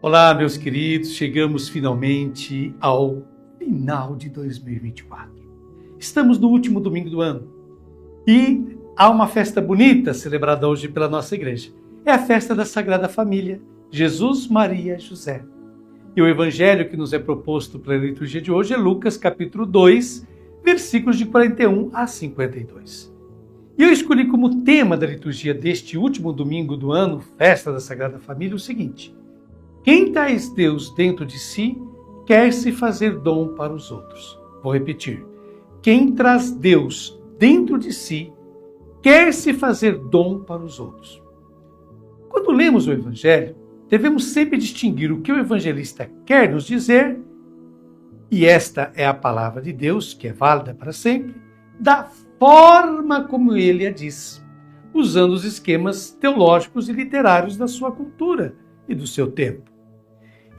Olá, meus queridos, chegamos finalmente ao final de 2024. Estamos no último domingo do ano e há uma festa bonita celebrada hoje pela nossa igreja. É a festa da Sagrada Família, Jesus, Maria e José. E o evangelho que nos é proposto para a liturgia de hoje é Lucas capítulo 2, versículos de 41 a 52. E eu escolhi como tema da liturgia deste último domingo do ano, festa da Sagrada Família, o seguinte: quem traz Deus dentro de si, quer se fazer dom para os outros. Vou repetir. Quem traz Deus dentro de si, quer se fazer dom para os outros. Quando lemos o Evangelho, devemos sempre distinguir o que o evangelista quer nos dizer, e esta é a palavra de Deus, que é válida para sempre, da forma como ele a diz, usando os esquemas teológicos e literários da sua cultura e do seu tempo.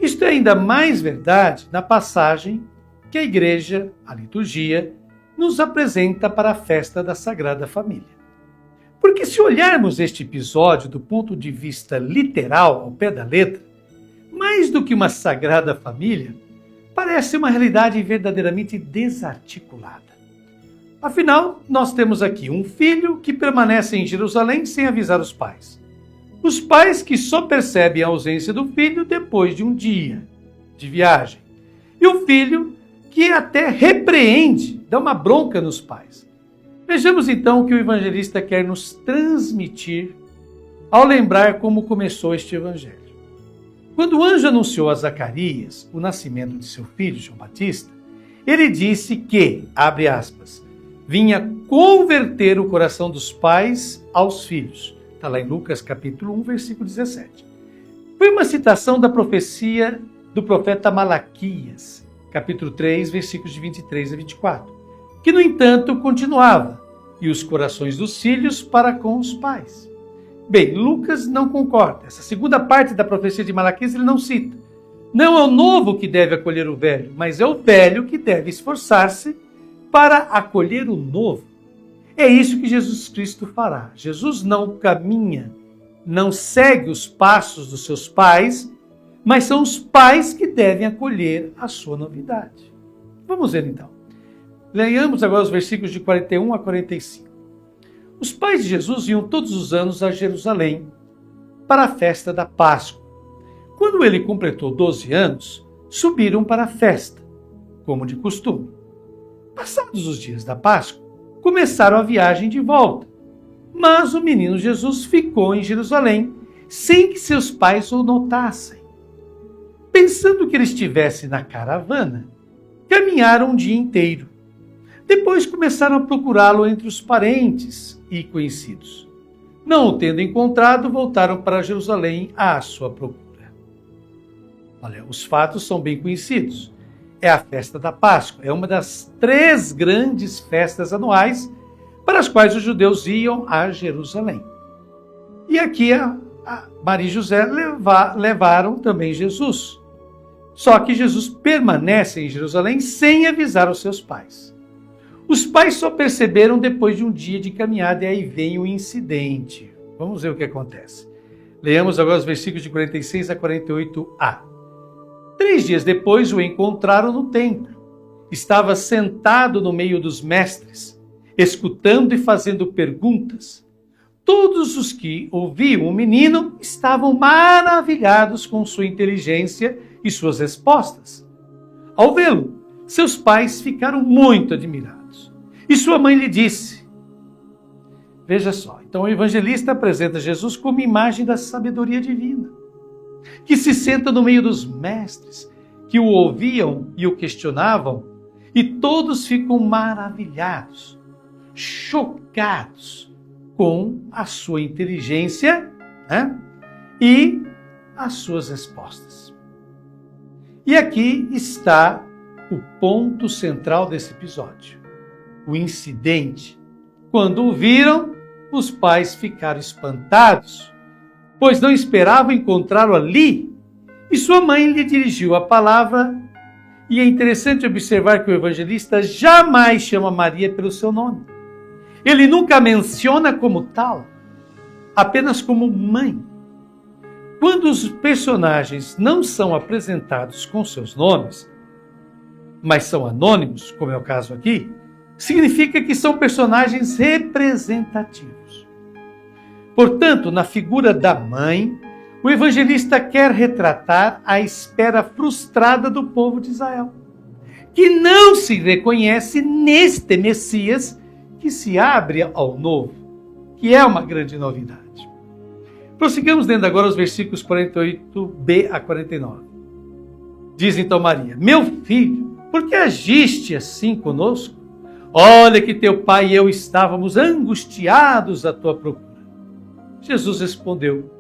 Isto é ainda mais verdade na passagem que a igreja, a liturgia, nos apresenta para a festa da Sagrada Família. Porque se olharmos este episódio do ponto de vista literal, ao pé da letra, mais do que uma Sagrada Família, parece uma realidade verdadeiramente desarticulada. Afinal, nós temos aqui um filho que permanece em Jerusalém sem avisar os pais. Os pais que só percebem a ausência do filho depois de um dia de viagem. E o filho que até repreende, dá uma bronca nos pais. Vejamos então o que o evangelista quer nos transmitir ao lembrar como começou este evangelho. Quando o anjo anunciou a Zacarias o nascimento de seu filho, João Batista, ele disse que, abre aspas, vinha converter o coração dos pais aos filhos. Está lá em Lucas capítulo 1, versículo 17. Foi uma citação da profecia do profeta Malaquias, capítulo 3, versículos de 23 a 24, que, no entanto, continuava, e os corações dos filhos para com os pais. Bem, Lucas não concorda. Essa segunda parte da profecia de Malaquias ele não cita. Não é o novo que deve acolher o velho, mas é o velho que deve esforçar-se para acolher o novo. É isso que Jesus Cristo fará. Jesus não caminha, não segue os passos dos seus pais, mas são os pais que devem acolher a sua novidade. Vamos ver então. Leiamos agora os versículos de 41 a 45. Os pais de Jesus iam todos os anos a Jerusalém para a festa da Páscoa. Quando ele completou 12 anos, subiram para a festa, como de costume. Passados os dias da Páscoa, começaram a viagem de volta. Mas o menino Jesus ficou em Jerusalém, sem que seus pais o notassem. Pensando que ele estivesse na caravana, caminharam um dia inteiro. Depois começaram a procurá-lo entre os parentes e conhecidos. Não o tendo encontrado, voltaram para Jerusalém à sua procura. Olha, os fatos são bem conhecidos. É a festa da Páscoa, é uma das 3 grandes festas anuais para as quais os judeus iam a Jerusalém. E aqui a Maria e José levaram também Jesus. Só que Jesus permanece em Jerusalém sem avisar os seus pais. Os pais só perceberam depois de um dia de caminhada e aí vem o incidente. Vamos ver o que acontece. Leamos agora os versículos de 46 a 48a. 3 dias depois o encontraram no templo. Estava sentado no meio dos mestres, escutando e fazendo perguntas. Todos os que ouviam o menino estavam maravilhados com sua inteligência e suas respostas. Ao vê-lo, seus pais ficaram muito admirados. E sua mãe lhe disse: veja só, então o evangelista apresenta Jesus como imagem da sabedoria divina, que se senta no meio dos mestres, que o ouviam e o questionavam, e todos ficam maravilhados, chocados com a sua inteligência, e as suas respostas. E aqui está o ponto central desse episódio, o incidente. Quando o viram, os pais ficaram espantados, pois não esperavam encontrá-lo ali, e sua mãe lhe dirigiu a palavra, e é interessante observar que o evangelista jamais chama Maria pelo seu nome. Ele nunca a menciona como tal, apenas como mãe. Quando os personagens não são apresentados com seus nomes, mas são anônimos, como é o caso aqui, significa que são personagens representativos. Portanto, na figura da mãe, o evangelista quer retratar a espera frustrada do povo de Israel, que não se reconhece neste Messias que se abre ao novo, que é uma grande novidade. Prossigamos lendo agora os versículos 48b a 49. Diz então Maria: meu filho, por que agiste assim conosco? Olha que teu pai e eu estávamos angustiados à tua procura. Jesus respondeu: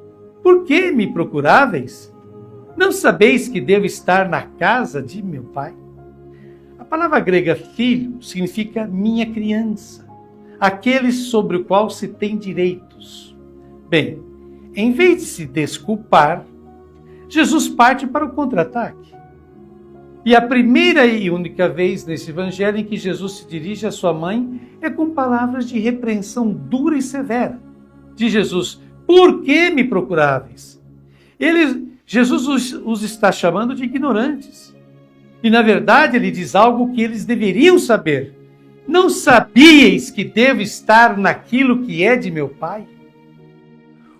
por que me procuráveis? Não sabeis que devo estar na casa de meu pai? A palavra grega filho significa minha criança, aquele sobre o qual se tem direitos. Bem, em vez de se desculpar, Jesus parte para o contra-ataque. E a primeira e única vez nesse evangelho em que Jesus se dirige à sua mãe é com palavras de repreensão dura e severa. Diz Jesus: por que me procuráveis? Jesus os está chamando de ignorantes. E na verdade ele diz algo que eles deveriam saber. Não sabíeis que devo estar naquilo que é de meu pai?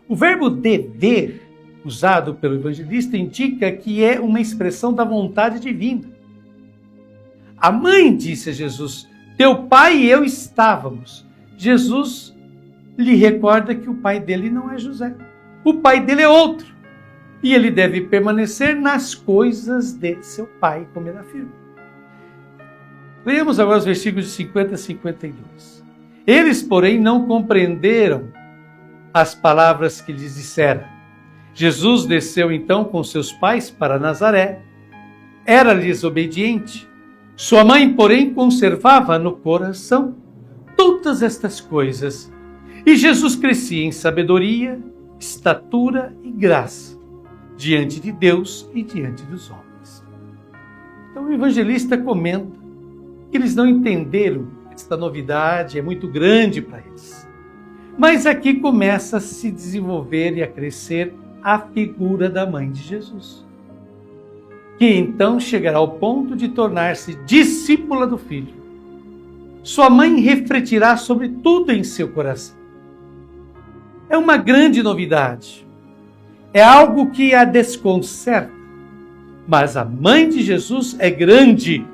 O verbo dever, usado pelo evangelista, indica que é uma expressão da vontade divina. A mãe disse a Jesus: teu pai e eu estávamos. Jesus lhe recorda que o pai dele não é José. O pai dele é outro. E ele deve permanecer nas coisas de seu pai, como ele afirma. Leamos agora os versículos de 50 a 52. Eles, porém, não compreenderam as palavras que lhes dissera. Jesus desceu então com seus pais para Nazaré. Era-lhes obediente. Sua mãe, porém, conservava no coração todas estas coisas. E Jesus crescia em sabedoria, estatura e graça, diante de Deus e diante dos homens. Então o evangelista comenta que eles não entenderam esta novidade, é muito grande para eles. Mas aqui começa a se desenvolver e a crescer a figura da mãe de Jesus, que então chegará ao ponto de tornar-se discípula do Filho. Sua mãe refletirá sobre tudo em seu coração. É uma grande novidade. É algo que a desconcerta. Mas a mãe de Jesus é grande,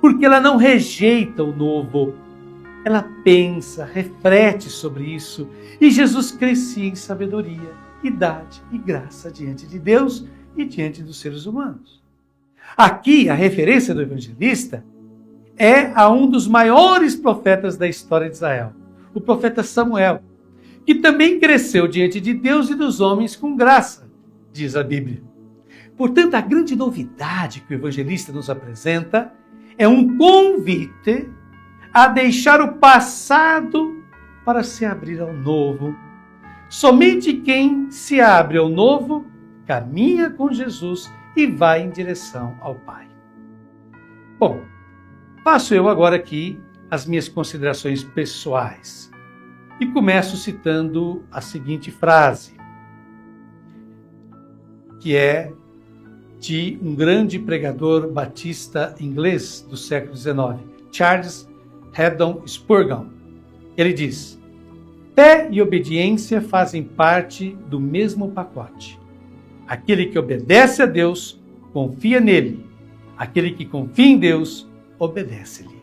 porque ela não rejeita o novo. Ela pensa, reflete sobre isso. E Jesus crescia em sabedoria, idade e graça diante de Deus e diante dos seres humanos. Aqui, a referência do evangelista é a um dos maiores profetas da história de Israel, o profeta Samuel, que também cresceu diante de Deus e dos homens com graça, diz a Bíblia. Portanto, a grande novidade que o evangelista nos apresenta é um convite a deixar o passado para se abrir ao novo. Somente quem se abre ao novo caminha com Jesus e vai em direção ao Pai. Bom, passo eu agora aqui as minhas considerações pessoais e começo citando a seguinte frase, que é de um grande pregador batista inglês do século XIX, Charles Haddon Spurgeon. Ele diz: fé e obediência fazem parte do mesmo pacote. Aquele que obedece a Deus, confia nele. Aquele que confia em Deus, obedece-lhe.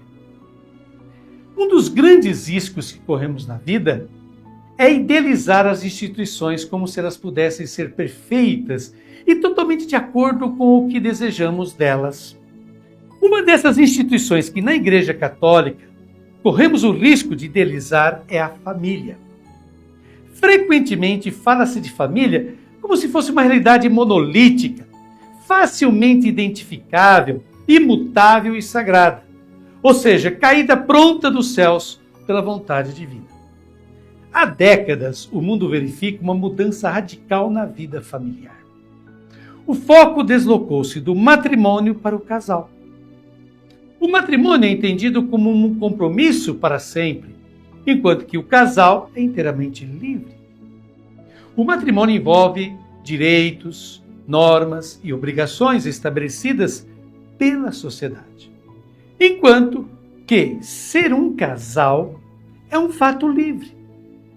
Um dos grandes riscos que corremos na vida é idealizar as instituições como se elas pudessem ser perfeitas e totalmente de acordo com o que desejamos delas. Uma dessas instituições que na Igreja Católica corremos o risco de idealizar é a família. Frequentemente fala-se de família como se fosse uma realidade monolítica, facilmente identificável, imutável e sagrada, ou seja, caída pronta dos céus pela vontade divina. Há décadas, o mundo verifica uma mudança radical na vida familiar. O foco deslocou-se do matrimônio para o casal. O matrimônio é entendido como um compromisso para sempre, enquanto que o casal é inteiramente livre. O matrimônio envolve direitos, normas e obrigações estabelecidas pela sociedade. Enquanto que ser um casal é um fato livre.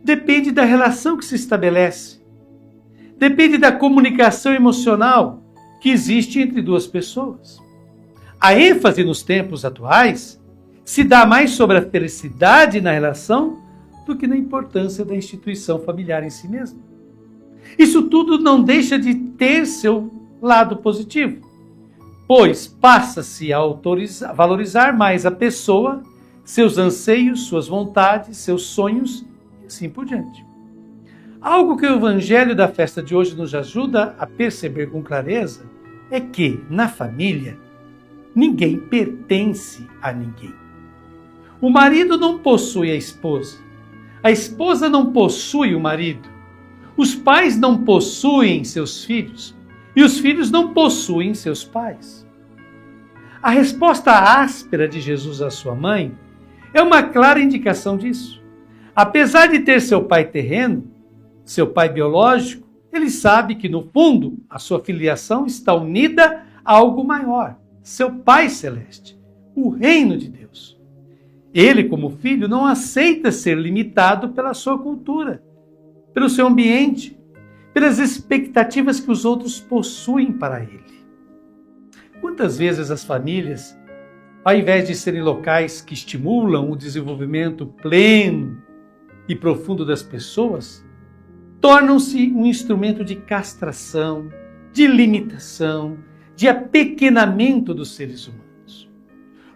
Depende da relação que se estabelece. Depende da comunicação emocional que existe entre duas pessoas. A ênfase nos tempos atuais se dá mais sobre a felicidade na relação do que na importância da instituição familiar em si mesma. Isso tudo não deixa de ter seu lado positivo, pois passa-se a valorizar mais a pessoa, seus anseios, suas vontades, seus sonhos e assim por diante. Algo que o Evangelho da festa de hoje nos ajuda a perceber com clareza é que, na família, ninguém pertence a ninguém. O marido não possui a esposa não possui o marido, os pais não possuem seus filhos e os filhos não possuem seus pais. A resposta áspera de Jesus à sua mãe é uma clara indicação disso. Apesar de ter seu pai terreno, seu pai biológico, ele sabe que, no fundo, a sua filiação está unida a algo maior, seu Pai Celeste, o reino de Deus. Ele, como filho, não aceita ser limitado pela sua cultura, pelo seu ambiente, pelas expectativas que os outros possuem para ele. Quantas vezes as famílias, ao invés de serem locais que estimulam o desenvolvimento pleno e profundo das pessoas, tornam-se um instrumento de castração, de limitação, de apequenamento dos seres humanos.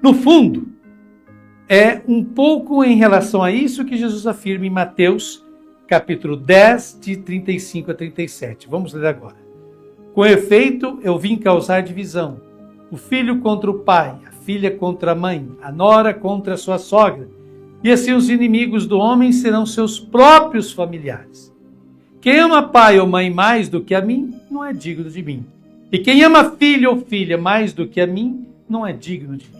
No fundo, é um pouco em relação a isso que Jesus afirma em Mateus, capítulo 10, de 35 a 37. Vamos ler agora. Com efeito, eu vim causar divisão. O filho contra o pai, a filha contra a mãe, a nora contra a sua sogra. E assim os inimigos do homem serão seus próprios familiares. Quem ama pai ou mãe mais do que a mim, não é digno de mim. E quem ama filho ou filha mais do que a mim, não é digno de mim.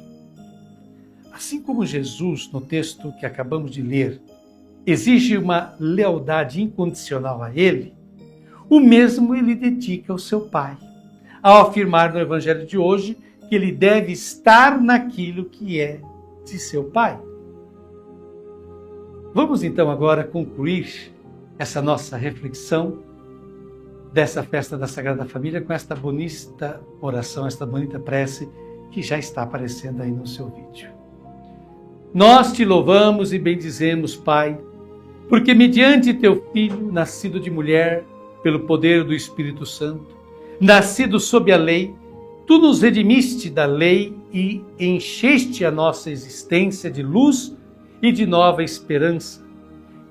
Assim como Jesus, no texto que acabamos de ler, exige uma lealdade incondicional a ele, o mesmo ele dedica ao seu pai, ao afirmar no Evangelho de hoje que ele deve estar naquilo que é de seu pai. Vamos então agora concluir essa nossa reflexão dessa festa da Sagrada Família com esta bonita oração, esta bonita prece que já está aparecendo aí no seu vídeo. Nós te louvamos e bendizemos, Pai, porque mediante teu Filho, nascido de mulher, pelo poder do Espírito Santo, nascido sob a lei, tu nos redimiste da lei e encheste a nossa existência de luz e de nova esperança.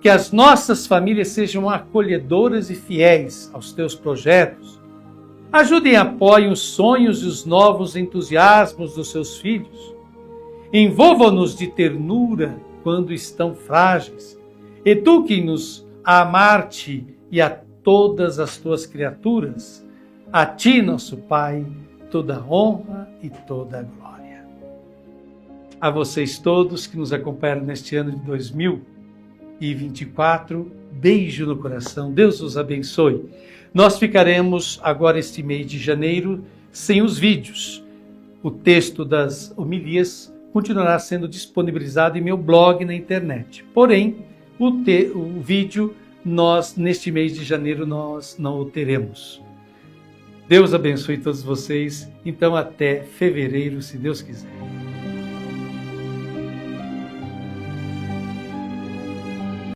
Que as nossas famílias sejam acolhedoras e fiéis aos teus projetos. Ajudem e apoiem os sonhos e os novos entusiasmos dos seus filhos. Envolvam-nos de ternura quando estão frágeis. Eduquem-nos a amar-te e a todas as tuas criaturas. A ti, nosso Pai, toda honra e toda glória. A vocês todos que nos acompanham neste ano de 2024, beijo no coração, Deus os abençoe. Nós ficaremos agora este mês de janeiro sem os vídeos. O texto das homilias continuará sendo disponibilizado em meu blog na internet. Porém, o vídeo, neste mês de janeiro, nós não o teremos. Deus abençoe todos vocês. Então, até fevereiro, se Deus quiser.